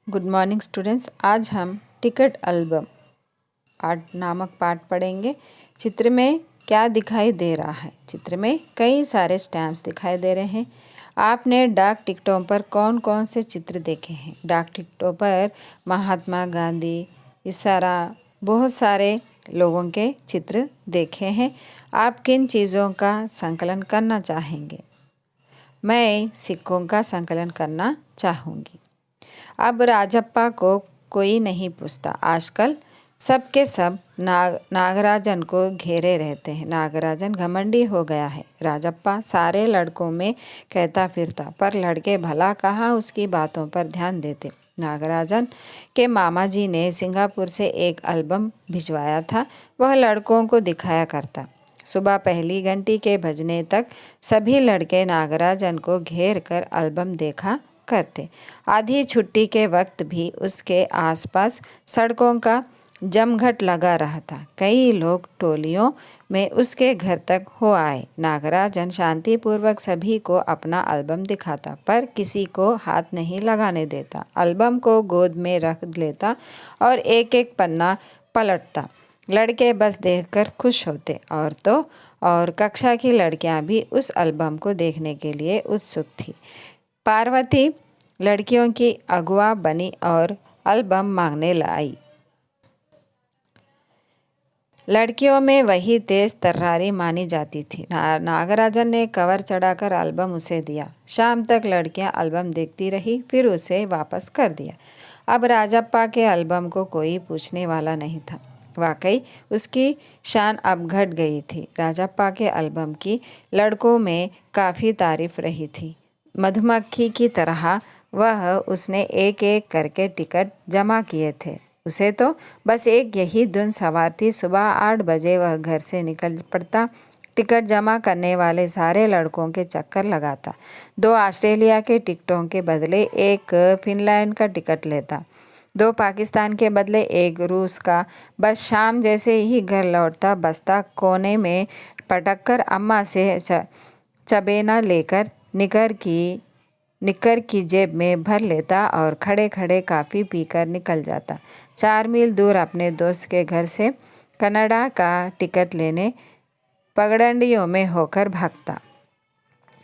Good morning students. आज हम ticket album art नामक पाठ पढ़ेंगे। चित्र में क्या दिखाई दे रहा है? चित्र में कई सारे स्टैम्प्स दिखाई दे रहे हैं। आपने डाक टिकटों पर कौन कौन से चित्र देखे हैं? डाक टिकटों पर महात्मा गांधी, इसारा, बहुत सारे लोगों के चित्र देखे हैं। आप किन चीज़ों का संकलन करना चाहेंगे? मैं सिक्कों का संकलन करना चाहूँगी। अब राजप्पा को कोई नहीं पूछता। आजकल सबके सब नागराजन को घेरे रहते हैं। नागराजन घमंडी हो गया है। राजप्पा सारे लड़कों में कहता फिरता, पर लड़के भला कहाँ उसकी बातों पर ध्यान देते। नागराजन के मामा जी ने सिंगापुर से एक एल्बम भिजवाया था। वह लड़कों को दिखाया करता। सुबह पहली घंटी के बजने तक सभी लड़के नागराजन को घेर कर एल्बम देखा करते। आधी छुट्टी के वक्त भी उसके आसपास सड़कों का जमघट लगा रहा था। कई लोग टोलियों में उसके घर तक हो आए। नागराजन शांतिपूर्वक सभी को अपना एल्बम दिखाता, पर किसी को हाथ नहीं लगाने देता। एल्बम को गोद में रख लेता और एक एक पन्ना पलटता। लड़के बस देखकर खुश होते। और तो और कक्षा की लड़कियां भी उस एल्बम को देखने के लिए उत्सुक थी। पार्वती लड़कियों की अगुआ बनी और एल्बम मांगने लाई। लड़कियों में वही तेज तर्रारी मानी जाती थी। नागराजन ने कवर चढ़ाकर एल्बम उसे दिया। शाम तक लड़कियां एल्बम देखती रही, फिर उसे वापस कर दिया। अब राजप्पा के एल्बम को कोई पूछने वाला नहीं था। वाकई उसकी शान अब घट गई थी। राजप्पा के एल्बम की लड़कों में काफ़ी तारीफ रही थी। मधुमक्खी की तरह वह उसने एक एक करके टिकट जमा किए थे। उसे तो बस एक यही धुन सवार थी। सुबह 8 बजे वह घर से निकल पड़ता। टिकट जमा करने वाले सारे लड़कों के चक्कर लगाता। 2 ऑस्ट्रेलिया के टिकटों के बदले एक फिनलैंड का टिकट लेता। 2 पाकिस्तान के बदले एक रूस का। बस शाम जैसे ही घर लौटता, बस्ता कोने में पटक कर अम्मा से चबेना लेकर निकर की जेब में भर लेता और खड़े खड़े काफ़ी पीकर निकल जाता। 4 मील दूर अपने दोस्त के घर से कनाडा का टिकट लेने पगडंडियों में होकर भागता।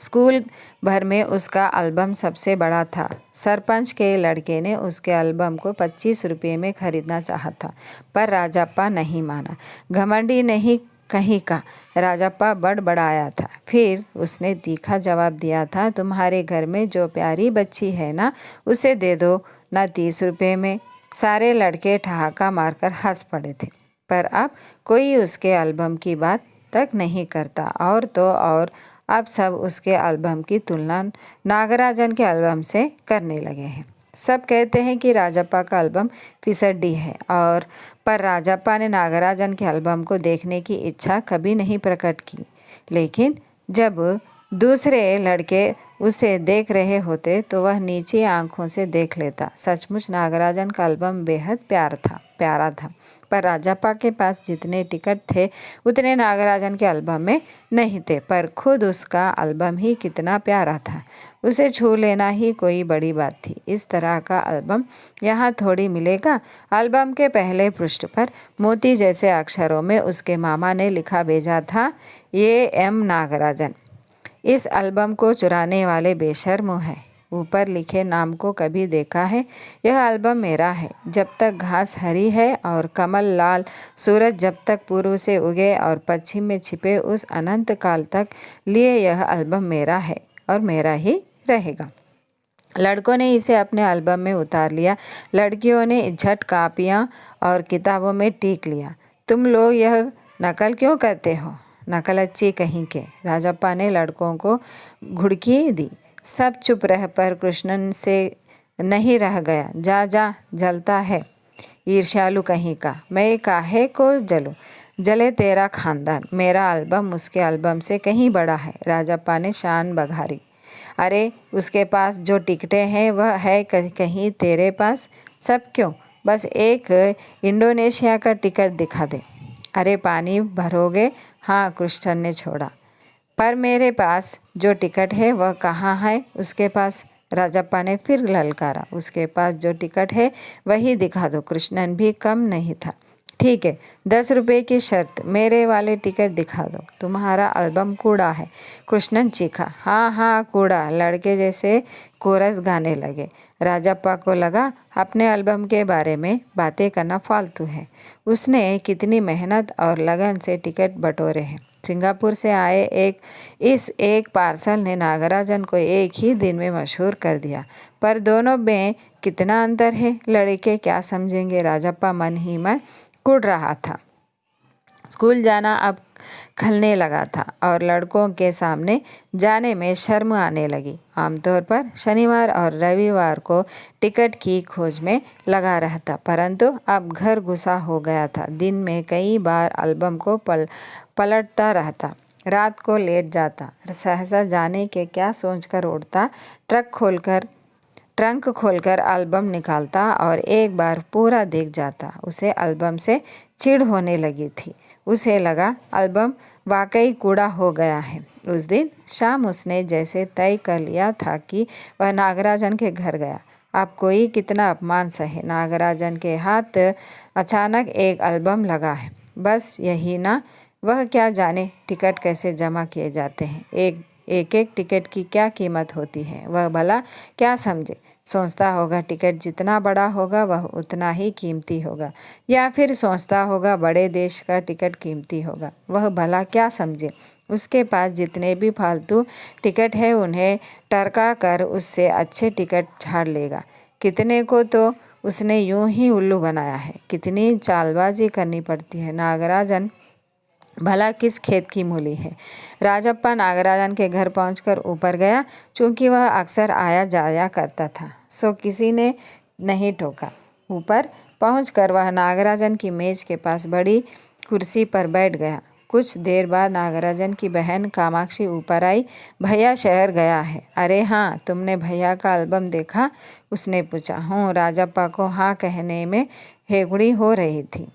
स्कूल भर में उसका एल्बम सबसे बड़ा था। सरपंच के लड़के ने उसके एल्बम को 25 रुपये में खरीदना चाहा था, पर राजप्पा नहीं माना। घमंडी नहीं कहीं का राजप्पा बड़बड़ाया था। फिर उसने तीखा जवाब दिया था, तुम्हारे घर में जो प्यारी बच्ची है ना, उसे दे दो ना 30 रुपये में। सारे लड़के ठहाका मारकर हंस पड़े थे, पर अब कोई उसके एल्बम की बात तक नहीं करता। और तो और अब सब उसके एल्बम की तुलना नागराजन के एल्बम से करने लगे हैं। सब कहते हैं कि राजप्पा का एल्बम फिसड्डी है, और पर राजप्पा ने नागराजन के एल्बम को देखने की इच्छा कभी नहीं प्रकट की। लेकिन जब दूसरे लड़के उसे देख रहे होते तो वह नीची आंखों से देख लेता। सचमुच नागराजन का एल्बम बेहद प्यारा था, पर राजप्पा के पास जितने टिकट थे उतने नागराजन के एल्बम में नहीं थे। पर खुद उसका एल्बम ही कितना प्यारा था, उसे छू लेना ही कोई बड़ी बात थी। इस तरह का एल्बम यहाँ थोड़ी मिलेगा। एल्बम के पहले पृष्ठ पर मोती जैसे अक्षरों में उसके मामा ने लिखा भेजा था, ये एम नागराजन इस एल्बम को चुराने वाले बेशर्म हैं। ऊपर लिखे नाम को कभी देखा है? यह एल्बम मेरा है। जब तक घास हरी है और कमल लाल, सूरज जब तक पूर्व से उगे और पश्चिम में छिपे, उस अनंत काल तक लिए यह एल्बम मेरा है और मेरा ही रहेगा। लड़कों ने इसे अपने एल्बम में उतार लिया। लड़कियों ने झट कापियाँ और किताबों में टीक लिया। तुम लोग यह नकल क्यों करते हो? नकलच्ची कहीं के। राजप्पा ने लड़कों को घुड़की दी। सब चुप रह, पर कृष्णन से नहीं रह गया। जा जा, जलता है ईर्ष्यालु कहीं का। मैं काहे को जलूं? जले तेरा खानदान। मेरा एल्बम उसके एल्बम से कहीं बड़ा है। राजप्पा ने शान बघारी। अरे उसके पास जो टिकटें हैं वह है कहीं तेरे पास? सब क्यों, बस एक इंडोनेशिया का टिकट दिखा दे। अरे पानी भरोगे? हाँ, कृष्णन ने छोड़ा। पर मेरे पास जो टिकट है वह कहाँ है? उसके पास राजप्पा ने फिर ललकारा। उसके पास जो टिकट है वही दिखा दो। कृष्णन भी कम नहीं था। ठीक है, 10 रुपये की शर्त, मेरे वाले टिकट दिखा दो। तुम्हारा एल्बम कूड़ा है, कृष्णन चीखा। हाँ हाँ कूड़ा, लड़के जैसे कोरस गाने लगे। राजप्पा को लगा अपने एल्बम के बारे में बातें करना फालतू है। उसने कितनी मेहनत और लगन से टिकट बटोरे हैं। सिंगापुर से आए इस एक पार्सल ने नागराजन को एक ही दिन में मशहूर कर दिया। पर दोनों में कितना अंतर है, लड़के क्या समझेंगे। राजप्पा मन ही मन कुढ़ रहा था। स्कूल जाना अब खलने लगा था और लड़कों के सामने जाने में शर्म आने लगी। आमतौर पर शनिवार और रविवार को टिकट की खोज में लगा रहता, परंतु अब घर घुसा हो गया था। दिन में कई बार एल्बम को पलटता रहता। रात को लेट जाता, सहसा जाने के क्या सोचकर उठता, ट्रंक खोलकर एल्बम निकालता और एक बार पूरा देख जाता। उसे एल्बम से चिढ़ होने लगी थी। उसे लगा एल्बम वाकई कूड़ा हो गया है। उस दिन शाम उसने जैसे तय कर लिया था कि वह नागराजन के घर गया। अब कोई कितना अपमान सहे, नागराजन के हाथ अचानक एक एल्बम लगा है। बस यही ना, वह क्या जाने टिकट कैसे जमा किए जाते हैं, एक टिकट की क्या कीमत होती है, वह भला क्या समझे। सोचता होगा टिकट जितना बड़ा होगा वह उतना ही कीमती होगा, या फिर सोचता होगा बड़े देश का टिकट कीमती होगा, वह भला क्या समझे। उसके पास जितने भी फालतू टिकट है उन्हें टरका कर उससे अच्छे टिकट झाड़ लेगा। कितने को तो उसने यूं ही उल्लू बनाया है। कितनी चालबाजी करनी पड़ती है। नागराजन भला किस खेत की मूली है। राजप्पा नागराजन के घर पहुंचकर ऊपर गया। चूंकि वह अक्सर आया जाया करता था, सो किसी ने नहीं टोका। ऊपर पहुंचकर वह नागराजन की मेज के पास बड़ी कुर्सी पर बैठ गया। कुछ देर बाद नागराजन की बहन कामाक्षी ऊपर आई। भैया शहर गया है। अरे हाँ, तुमने भैया का एल्बम देखा, उसने पूछा। हूँ, राजप्पा को हाँ कहने में हेगुड़ी हो रही थी।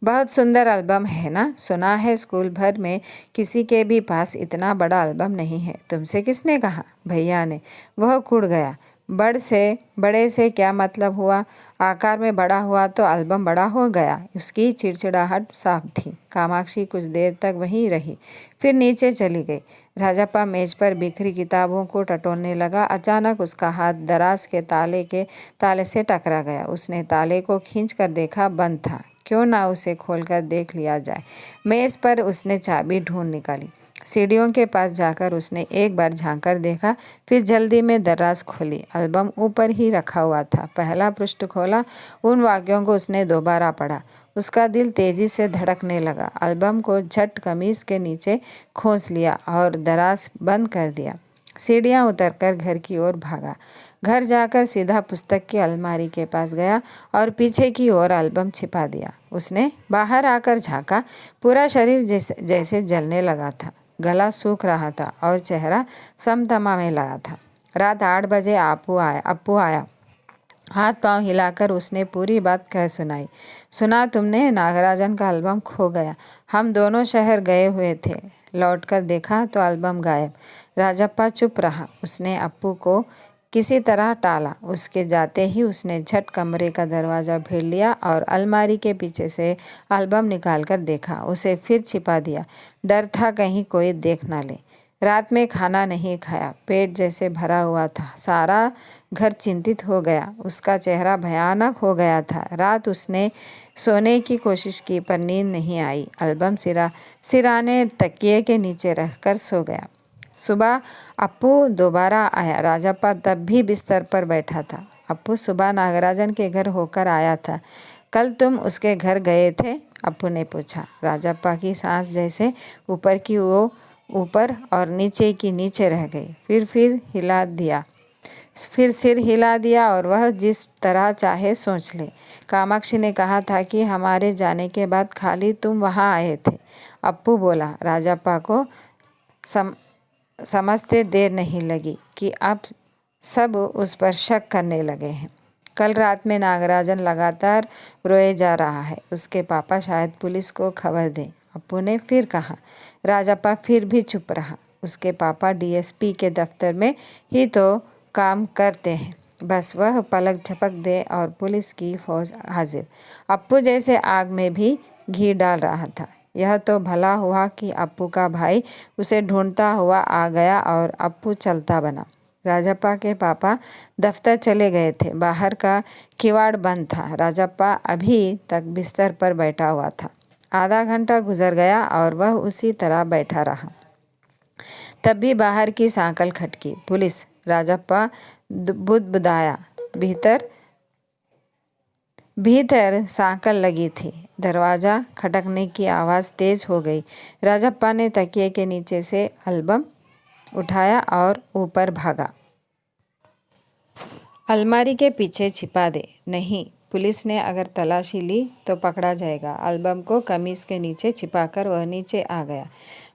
बहुत सुंदर एल्बम है ना। सुना है स्कूल भर में किसी के भी पास इतना बड़ा एल्बम नहीं है। तुमसे किसने कहा। भैया ने। वह कुड़ गया। बड़े से क्या मतलब हुआ। आकार में बड़ा हुआ तो एल्बम बड़ा हो गया। उसकी चिड़चिड़ाहट साफ थी। कामाक्षी कुछ देर तक वहीं रही, फिर नीचे चली गई। राजप्पा मेज पर बिखरी किताबों को टटोलने लगा। अचानक उसका हाथ दराज के ताले से टकरा गया। उसने ताले को खींचकर देखा, बंद था। क्यों ना उसे खोलकर देख लिया जाए। मेज पर उसने चाबी ढूंढ निकाली। सीढ़ियों के पास जाकर उसने एक बार झांक देखा, फिर जल्दी में दराज खोली। एल्बम ऊपर ही रखा हुआ था। पहला पृष्ठ खोला। उन वाक्यों को उसने दोबारा पढ़ा। उसका दिल तेजी से धड़कने लगा। एल्बम को झट कमीज के नीचे खोस लिया और दराज बंद कर दिया। सीढ़ियाँ उतरकर घर की ओर भागा। घर जाकर सीधा पुस्तक की अलमारी के पास गया और पीछे की ओर एल्बम छिपा दिया। उसने बाहर आकर झाँका। पूरा शरीर जैसे जलने लगा था। गला सूख रहा था और चेहरा समतमाने लगा था। रात 8 बजे अप्पू आया। हाथ पांव हिलाकर उसने पूरी बात कह सुनाई। सुना तुमने, नागराजन का एल्बम खो गया। हम दोनों शहर गए हुए थे, लौटकर देखा तो एल्बम गायब। राजप्पा चुप रहा। उसने अप्पू को किसी तरह टाला। उसके जाते ही उसने झट कमरे का दरवाज़ा भीड़ लिया और अलमारी के पीछे से एल्बम निकालकर देखा। उसे फिर छिपा दिया। डर था कहीं कोई देख ना ले। रात में खाना नहीं खाया, पेट जैसे भरा हुआ था। सारा घर चिंतित हो गया। उसका चेहरा भयानक हो गया था। रात उसने सोने की कोशिश की पर नींद नहीं आई। एल्बम सिराने तकिए के नीचे रखकर सो गया। सुबह अप्पू दोबारा आया। राजप्पा तब भी बिस्तर पर बैठा था। अप्पू सुबह नागराजन के घर होकर आया था। कल तुम उसके घर गए थे, अप्पू ने पूछा। राजप्पा की सांस जैसे ऊपर की वो ऊपर और नीचे की नीचे रह गई। फिर सिर हिला दिया और वह जिस तरह चाहे सोच ले। कामाक्षी ने कहा था कि हमारे जाने के बाद खाली तुम वहाँ आए थे, अप्पू बोला। राजप्पा को समझते देर नहीं लगी कि अब सब उस पर शक करने लगे हैं। कल रात में नागराजन लगातार रोए जा रहा है। उसके पापा शायद पुलिस को खबर दें, अप्पू ने फिर कहा। राजप्पा फिर भी चुप रहा। उसके पापा डीएसपी के दफ्तर में ही तो काम करते हैं। बस वह पलक झपक दे और पुलिस की फौज हाजिर। अप्पू जैसे आग में भी घी डाल रहा था। यह तो भला हुआ कि अप्पू का भाई उसे ढूंढता हुआ आ गया और अप्पू चलता बना। राजप्पा के पापा दफ्तर चले गए थे। बाहर का किवाड़ बंद था। राजप्पा अभी तक बिस्तर पर बैठा हुआ था। आधा घंटा गुजर गया और वह उसी तरह बैठा रहा। तभी बाहर की सांकल खटकी। पुलिस। राजप्पा बुदबुदाया। भीतर भीतर सांकल लगी थी। दरवाज़ा खटकने की आवाज़ तेज हो गई। राजप्पा ने तकिए के नीचे से एल्बम उठाया और ऊपर भागा। अलमारी के पीछे छिपा दे। नहीं, पुलिस ने अगर तलाशी ली तो पकड़ा जाएगा। एल्बम को कमीज के नीचे छिपाकर वह नीचे आ गया।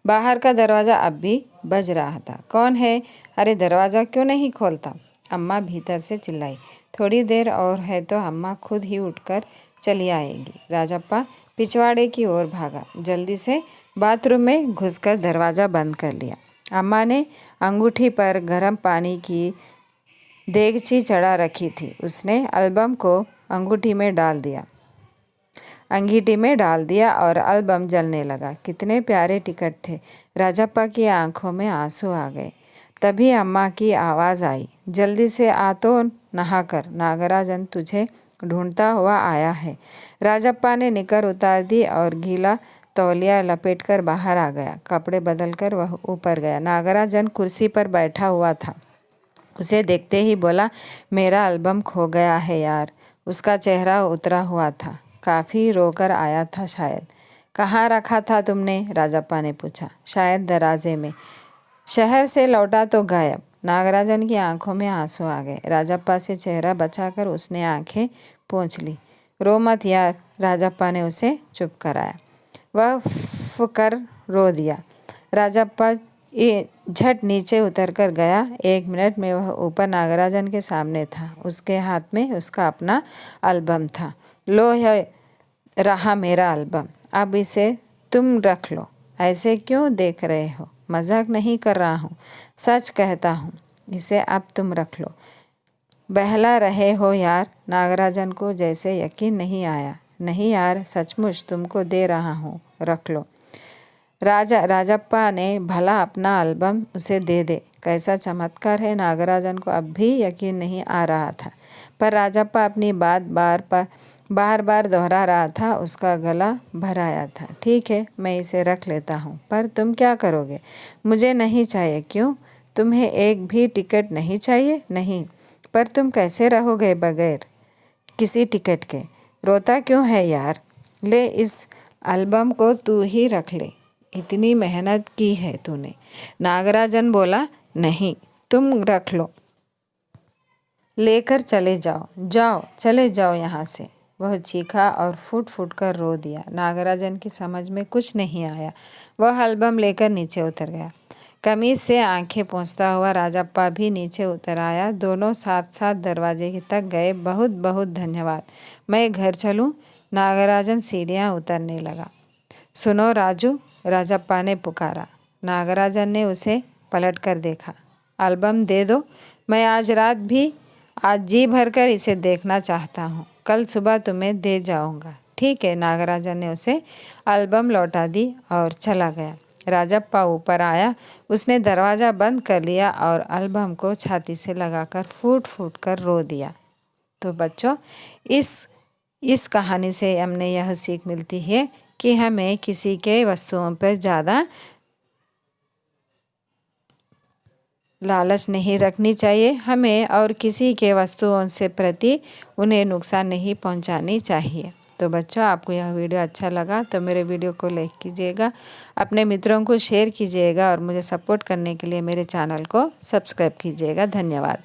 बाहर का दरवाज़ा अब भी बज रहा था। कौन है? अरे दरवाज़ा क्यों नहीं खोलता? अम्मा भीतर से चिल्लाई। थोड़ी देर और है तो अम्मा खुद ही उठकर चली आएगी। राजप्पा पिछवाड़े की ओर भागा। जल्दी से बाथरूम में घुसकर दरवाज़ा बंद कर लिया। अम्मा ने अंगूठी पर गर्म पानी की देगची चढ़ा रखी थी। उसने एल्बम को अंगीठी में डाल दिया और एल्बम जलने लगा। कितने प्यारे टिकट थे। राजप्पा की आंखों में आंसू आ गए। तभी अम्मा की आवाज़ आई, जल्दी से आ तो नहाकर, नागराजन तुझे ढूंढता हुआ आया है। राजप्पा ने निकर उतार दी और गीला तौलिया लपेटकर बाहर आ गया। कपड़े बदलकर वह ऊपर गया। नागराजन कुर्सी पर बैठा हुआ था। उसे देखते ही बोला, मेरा एल्बम खो गया है यार। उसका चेहरा उतरा हुआ था। काफ़ी रोकर आया था शायद। कहाँ रखा था तुमने? राजप्पा ने पूछा। शायद दराजे में। शहर से लौटा तो गायब। नागराजन की आंखों में आंसू आ गए। राजप्पा से चेहरा बचाकर उसने आंखें पोंछ ली। रो मत यार। राजप्पा ने उसे चुप कराया। वह फुकर रो दिया। राजप्पा झट नीचे उतरकर गया। 1 मिनट में वह ऊपर नागराजन के सामने था। उसके हाथ में उसका अपना एल्बम था। लो, है रहा मेरा एल्बम। अब इसे तुम रख लो। ऐसे क्यों देख रहे हो? मजाक नहीं कर रहा हूँ, सच कहता हूँ। इसे अब तुम रख लो। बहला रहे हो यार। नागराजन को जैसे यकीन नहीं आया। नहीं यार, सचमुच तुमको दे रहा हूँ, रख लो। राजप्पा ने भला अपना एल्बम उसे दे दे। कैसा चमत्कार है। नागराजन को अब भी यकीन नहीं आ रहा था, पर राजप्पा अपनी बात बार बार दोहरा रहा था। उसका गला भर आया था। ठीक है, मैं इसे रख लेता हूँ, पर तुम क्या करोगे? मुझे नहीं चाहिए। क्यों? तुम्हें एक भी टिकट नहीं चाहिए? नहीं। पर तुम कैसे रहोगे बगैर किसी टिकट के? रोता क्यों है यार? ले, इस एल्बम को तू ही रख ले। इतनी मेहनत की है तूने। नागराजन बोला, नहीं, तुम रख लो। लेकर चले जाओ। जाओ, चले जाओ यहाँ से। वह चीखा और फूट फूट कर रो दिया। नागराजन की समझ में कुछ नहीं आया। वह एल्बम लेकर नीचे उतर गया। कमीज से आंखें पोंछता हुआ राजप्पा भी नीचे उतर आया। दोनों साथ साथ दरवाजे तक गए। बहुत बहुत धन्यवाद। मैं घर चलूं? नागराजन सीढ़ियाँ उतरने लगा। सुनो राजू, राजप्पा ने पुकारा। नागराजन ने उसे पलट कर देखा। एल्बम दे दो। मैं आज जी भरकर इसे देखना चाहता हूँ। कल सुबह तुम्हें दे जाऊँगा। ठीक है। नागराजन ने उसे एल्बम लौटा दी और चला गया। राजप्पा ऊपर आया। उसने दरवाज़ा बंद कर लिया और एल्बम को छाती से लगाकर फूट फूट कर रो दिया। तो बच्चों, इस कहानी से हमने यह सीख मिलती है कि हमें किसी के वस्तुओं पर ज़्यादा लालच नहीं रखनी चाहिए। हमें और किसी के वस्तुओं से प्रति उन्हें नुकसान नहीं पहुंचानी चाहिए। तो बच्चों, आपको यह वीडियो अच्छा लगा तो मेरे वीडियो को लाइक कीजिएगा, अपने मित्रों को शेयर कीजिएगा और मुझे सपोर्ट करने के लिए मेरे चैनल को सब्सक्राइब कीजिएगा। धन्यवाद।